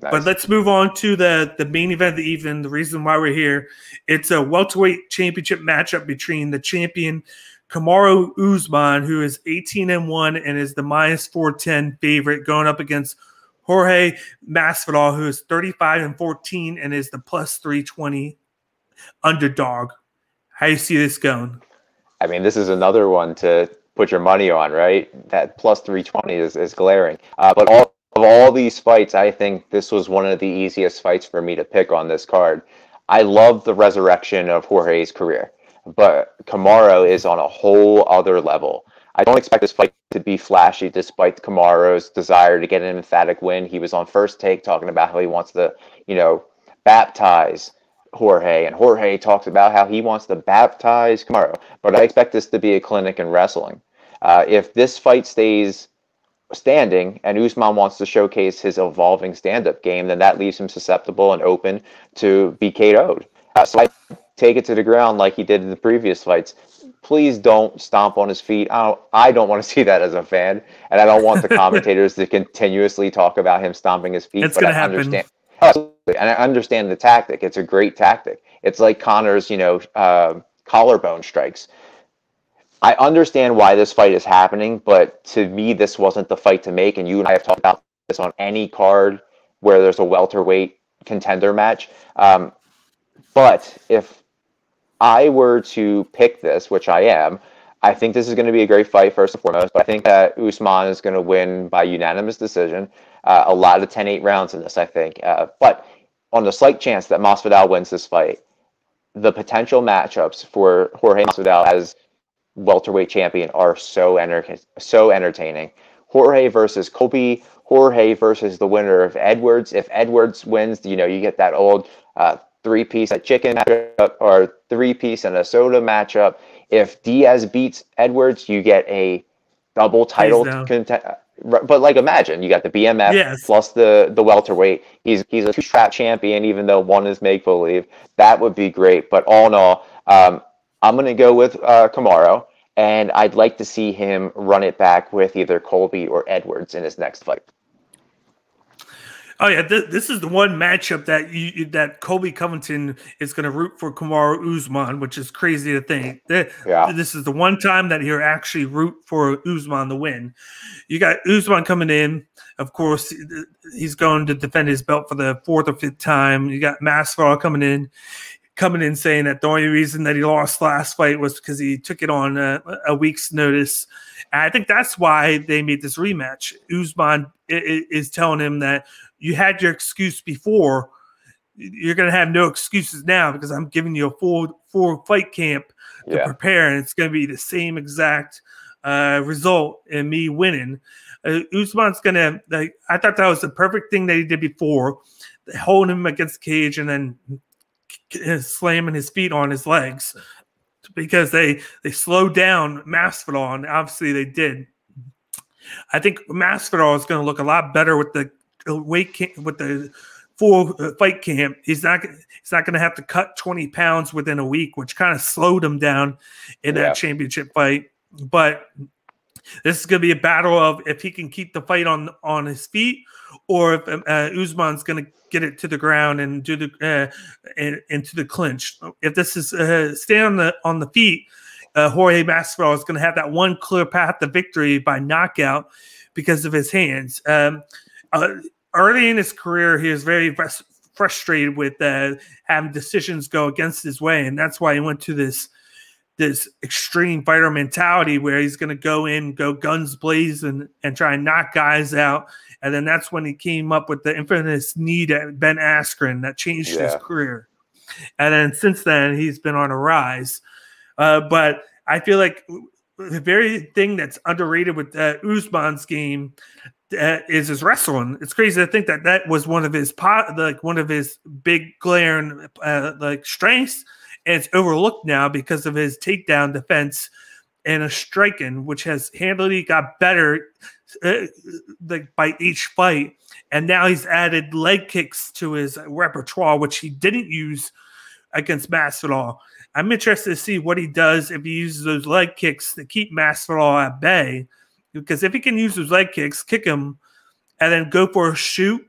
But Nice. let's move on to the main event of the evening. The reason why we're here, it's a welterweight championship matchup between the champion Kamaru Usman, who is 18-1 and is the -410 favorite, going up against Jorge Masvidal, who is 35-14 and is the +320 underdog. How do you see this going? I mean, this is another one to put your money on, right? That +320 is glaring. But of all these fights, I think this was one of the easiest fights for me to pick on this card. I love the resurrection of Jorge's career, but Kamaru is on a whole other level. I don't expect this fight to be flashy, despite Kamaru's desire to get an emphatic win. He was on First Take talking about how he wants to, baptize Jorge, and Jorge talks about how he wants to baptize Kamaru. But I expect this to be a clinic in wrestling. If this fight stays standing and Usman wants to showcase his evolving stand-up game, then that leaves him susceptible and open to be KO'd. So I take it to the ground like he did in the previous fights. Please don't stomp on his feet. I don't want to see that as a fan, and I don't want the commentators to continuously talk about him stomping his feet. It's going to happen. Understand, absolutely, and I understand the tactic. It's a great tactic. It's like Conor's, collarbone strikes. I understand why this fight is happening, but to me, this wasn't the fight to make. And you and I have talked about this on any card where there's a welterweight contender match. But if I were to pick this, which I am, I think this is going to be a great fight, first and foremost. But I think that Usman is going to win by unanimous decision. A lot of 10-8 rounds in this, I think. But on the slight chance that Masvidal wins this fight, the potential matchups for Jorge Masvidal as welterweight champion are so entertaining. Jorge versus Colby, Jorge versus the winner of Edwards. If Edwards wins, you get that old three-piece at chicken matchup or three-piece and a soda matchup. If Diaz beats Edwards, you get a double title contest. But imagine you got the BMF plus the welterweight. He's a two-strap champion, even though one is make believe. That would be great. But all in all, I'm going to go with Kamaru, and I'd like to see him run it back with either Colby or Edwards in his next fight. Oh yeah, this is the one matchup that Colby Covington is going to root for Kamaru Usman, which is crazy to think. This is the one time that he'll actually root for Usman to win. You got Usman coming in. Of course, he's going to defend his belt for the 4th or 5th time. You got Masvidal coming in saying that the only reason that he lost last fight was because he took it on a week's notice. And I think that's why they made this rematch. Usman is telling him that you had your excuse before. You're going to have no excuses now because I'm giving you a full fight camp to prepare, and it's going to be the same exact result in me winning. Usman's going to – I thought that was the perfect thing that he did before, holding him against the cage and then slamming his feet on his legs, because they slowed down Masvidal, and obviously they did. I think Masvidal is going to look a lot better with the with the full fight camp. He's not going to have to cut 20 pounds within a week, which kind of slowed him down in that championship fight. But this is going to be a battle of if he can keep the fight on his feet, or if Usman's going to get it to the ground and do the into the clinch. If this is stay on the feet, Jorge Masvidal is going to have that one clear path to victory by knockout because of his hands. Early in his career, he was very frustrated with having decisions go against his way, and that's why he went to this extreme fighter mentality where he's going to go guns blazing and try and knock guys out. And then that's when he came up with the infamous knee to Ben Askren that changed his career. And then since then, he's been on a rise. But I feel like the very thing that's underrated with Usman's game is his wrestling. It's crazy to think that was one of his big glaring strengths, and it's overlooked now because of his takedown defense and a striking, which has handily got better by each fight. And now he's added leg kicks to his repertoire, which he didn't use against Masvidal. I'm interested to see what he does if he uses those leg kicks to keep Masvidal at bay. Because if he can use those leg kicks, kick him, and then go for a shoot,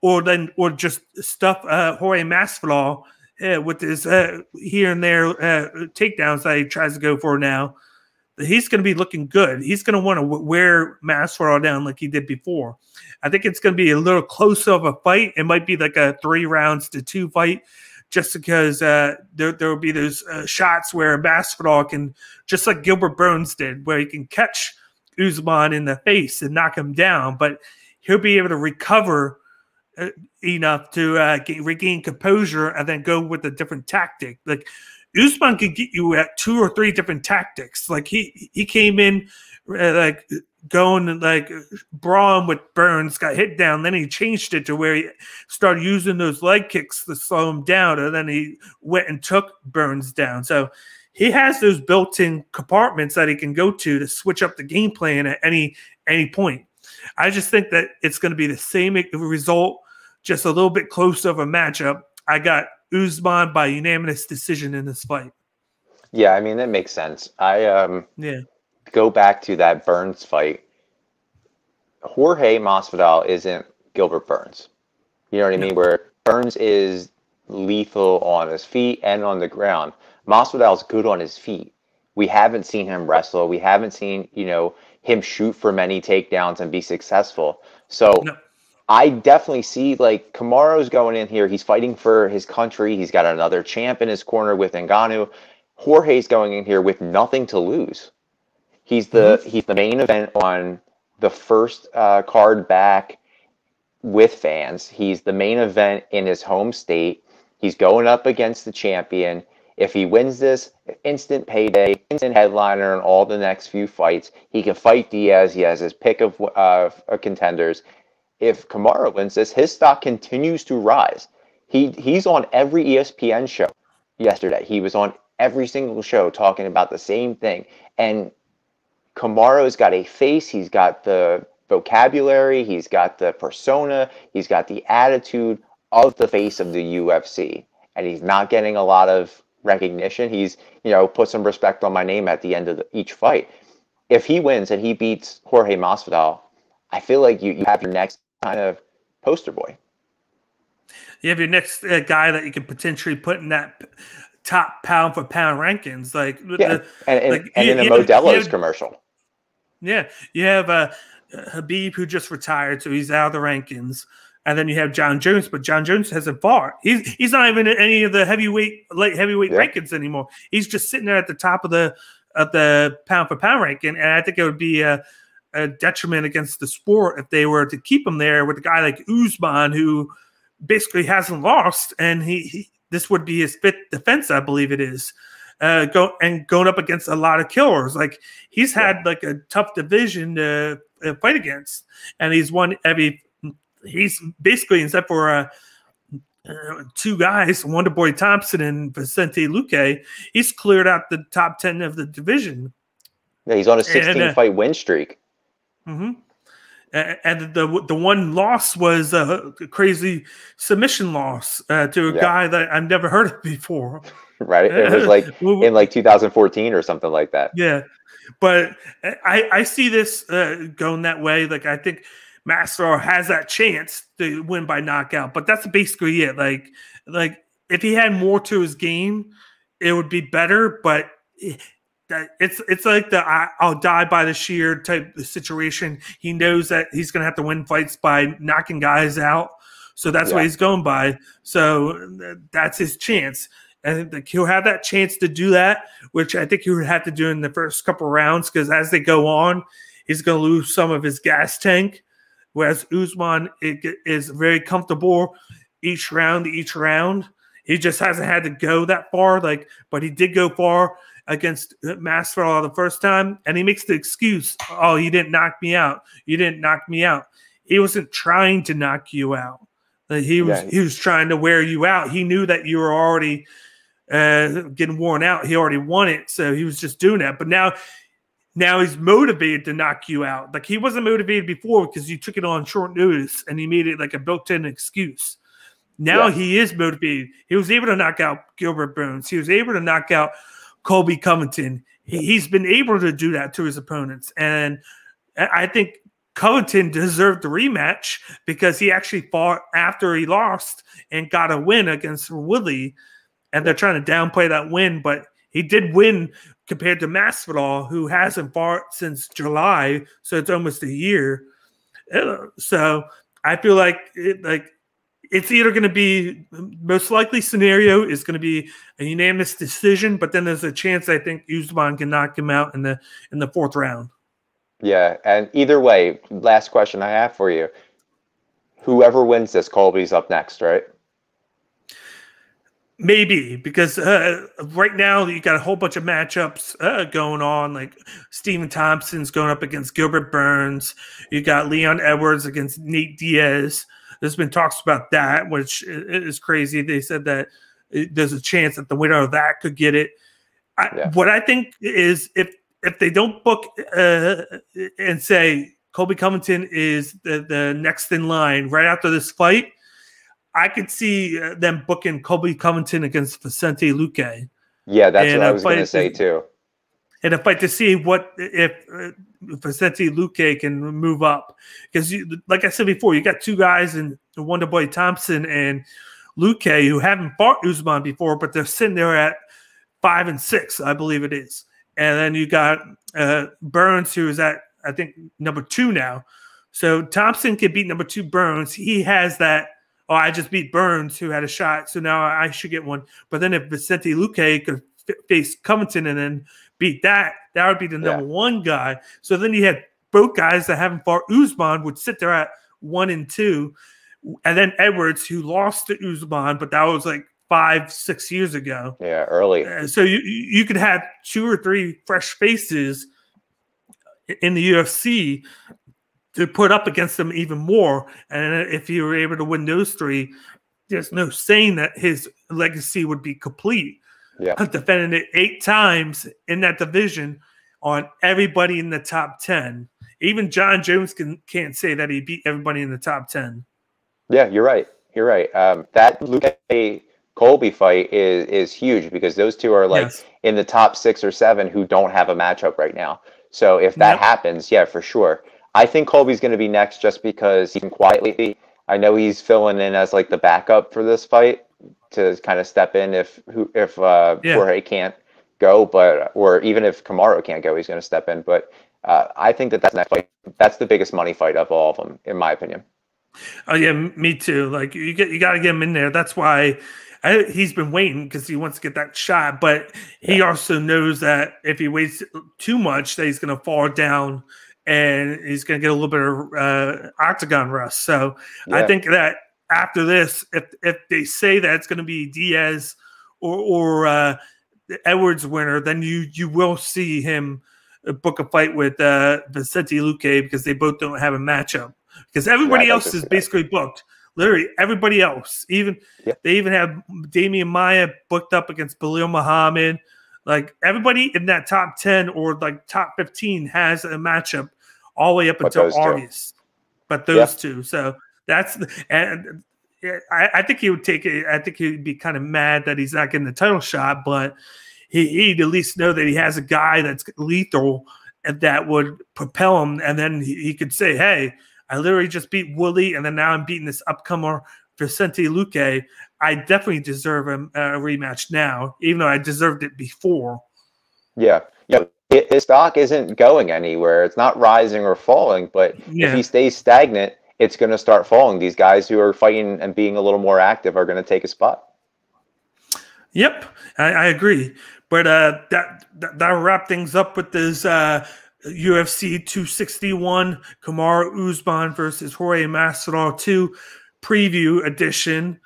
or just stuff Jorge Masvidal with his here and there takedowns that he tries to go for now. He's going to be looking good. He's going to want to wear Masvidal down like he did before. I think it's going to be a little closer of a fight. It might be like a 3-2 fight, just because there will be those shots where Masvidal can, just like Gilbert Burns did, where he can catch Usman in the face and knock him down, but he'll be able to recover enough to regain composure and then go with a different tactic. Like Usman could get you at 2 or 3 different tactics. Like he came in like going like brawling with Burns, got hit down, then he changed it to where he started using those leg kicks to slow him down, and then he went and took Burns down. So he has those built-in compartments that he can go to switch up the game plan at any point. I just think that it's going to be the same result, just a little bit closer of a matchup. I got Usman by unanimous decision in this fight. Yeah, I mean, that makes sense. I go back to that Burns fight. Jorge Masvidal isn't Gilbert Burns. You know what I mean? Where Burns is lethal on his feet and on the ground. Masvidal's good on his feet. We haven't seen him wrestle. We haven't seen, him shoot for many takedowns and be successful. So I definitely see, like, Kamaru's going in here. He's fighting for his country. He's got another champ in his corner with Ngannou. Jorge's going in here with nothing to lose. He's the main event on the first card back with fans. He's the main event in his home state. He's going up against the champion. If he wins this, instant payday, instant headliner in all the next few fights. He can fight Diaz. He has his pick of contenders. If Kamaru wins this, his stock continues to rise. He's on every ESPN show yesterday. He was on every single show talking about the same thing. And Kamaru's got a face. He's got the vocabulary. He's got the persona. He's got the attitude of the face of the UFC. And he's not getting a lot of recognition. He's, put some respect on my name at the end of each fight. If he wins and he beats Jorge Masvidal, I feel like you have your next kind of poster boy. You have your next guy that you could potentially put in that top pound for pound rankings. Like, in a Modelo's commercial. Yeah. You have Habib, who just retired, so he's out of the rankings. And then you have John Jones, but John Jones hasn't fought. He's not even in any of the light heavyweight rankings anymore. He's just sitting there at the top of the pound for pound ranking. And I think it would be a detriment against the sport if they were to keep him there with a guy like Usman, who basically hasn't lost, and this would be his 5th defense, I believe it is. Going up against a lot of killers. Like, he's had like a tough division to fight against, and he's won every. He's basically, except for 2 guys, Wonderboy Thompson and Vicente Luque, he's cleared out the top 10 of the division. Yeah, he's on a 16-fight win streak. Mm-hmm. And the one loss was a crazy submission loss to a guy that I've never heard of before. Right, it was like in like 2014 or something like that. Yeah, but I see this going that way. Like, I think Masvidal has that chance to win by knockout, but that's basically it. Like if he had more to his game, it would be better. But it's like the I'll die by the sheer type of situation. He knows that he's going to have to win fights by knocking guys out, so that's what he's going by. So that's his chance. And he'll have that chance to do that, which I think he would have to do in the first couple of rounds, because as they go on, he's going to lose some of his gas tank. Whereas Usman is very comfortable each round. He just hasn't had to go that far. But he did go far against Masvidal the first time, and he makes the excuse, "Oh, you didn't knock me out. You didn't knock me out." He wasn't trying to knock you out. He was trying to wear you out. He knew that you were already getting worn out. He already won it, so he was just doing that. But now he's motivated to knock you out. Like, he wasn't motivated before because you took it on short notice and he made it like a built-in excuse. Now he is motivated. He was able to knock out Gilbert Burns. He was able to knock out Colby Covington. He's been able to do that to his opponents. And I think Covington deserved the rematch because he actually fought after he lost and got a win against Woodley, and they're trying to downplay that win, but he did win compared to Masvidal, who hasn't fought since July, so it's almost a year. So I feel like it's either going to be, most likely scenario is going to be a unanimous decision, but then there's a chance I think Usman can knock him out in the fourth round. Yeah, and either way, last question I have for you. Whoever wins this, Colby's up next, right? Maybe, because right now you got a whole bunch of matchups going on, like Stephen Thompson's going up against Gilbert Burns. You got Leon Edwards against Nate Diaz. There's been talks about that, which is crazy. They said that there's a chance that the winner of that could get it. What I think is if they don't book and say Colby Covington is the next in line right after this fight, I could see them booking Colby Covington against Vicente Luque. Yeah, that's what I was going to say too. And a fight to see if Vicente Luque can move up. Because, like I said before, you got two guys in Wonderboy Thompson and Luque who haven't fought Usman before, but they're sitting there at 5 and 6, I believe it is. And then you got Burns, who is at, I think, number 2 now. So Thompson can beat number 2 Burns. He has that, oh, I just beat Burns, who had a shot, so now I should get one. But then if Vicente Luque could face Covington and then beat that would be the number 1 guy. So then you had both guys that haven't fought Usman would sit there at 1 and 2. And then Edwards, who lost to Usman, but that was like 5-6 years ago. Yeah, early. So you could have 2 or 3 fresh faces in the UFC to put up against them even more. And if you were able to win those 3, there's no saying that his legacy would be complete. Yeah, defending it 8 times in that division on everybody in the top 10. Even John Jones can't say that he beat everybody in the top 10. Yeah, you're right. You're right. That Luque Colby fight is huge because those two are like in the top 6 or 7 who don't have a matchup right now. So if that happens, yeah, for sure. I think Colby's going to be next just because he can quietly. I know he's filling in as like the backup for this fight to kind of step in if Jorge can't go, or even if Kamaru can't go, he's going to step in. But I think that's the next fight. That's the biggest money fight of all of them, in my opinion. Oh yeah, me too. Like you got to get him in there. That's why he's been waiting, because he wants to get that shot. But he also knows that if he waits too much, that he's going to fall down and he's going to get a little bit of octagon rust. So I think that after this, if they say that it's going to be Diaz or the Edwards winner, then you will see him book a fight with Vicente Luque, because they both don't have a matchup. Because everybody else is basically booked. Literally everybody else. They even have Damian Maia booked up against Belal Muhammad. Like everybody in that top 10 or like top 15 has a matchup all the way up until August. But those two. So that's and I think he would take it. I think he would be kind of mad that he's not getting the title shot, but he'd at least know that he has a guy that's lethal and that would propel him. And then he could say, hey, I literally just beat Woodley, and then now I'm beating this upcomer Vicente Luque. I definitely deserve a rematch now, even though I deserved it before. Yeah. His stock isn't going anywhere. It's not rising or falling, but if he stays stagnant, it's going to start falling. These guys who are fighting and being a little more active are going to take a spot. Yep, I agree. But that'll wrap things up with this UFC 261 Kamaru Usman versus Jorge Masvidal 2 preview edition.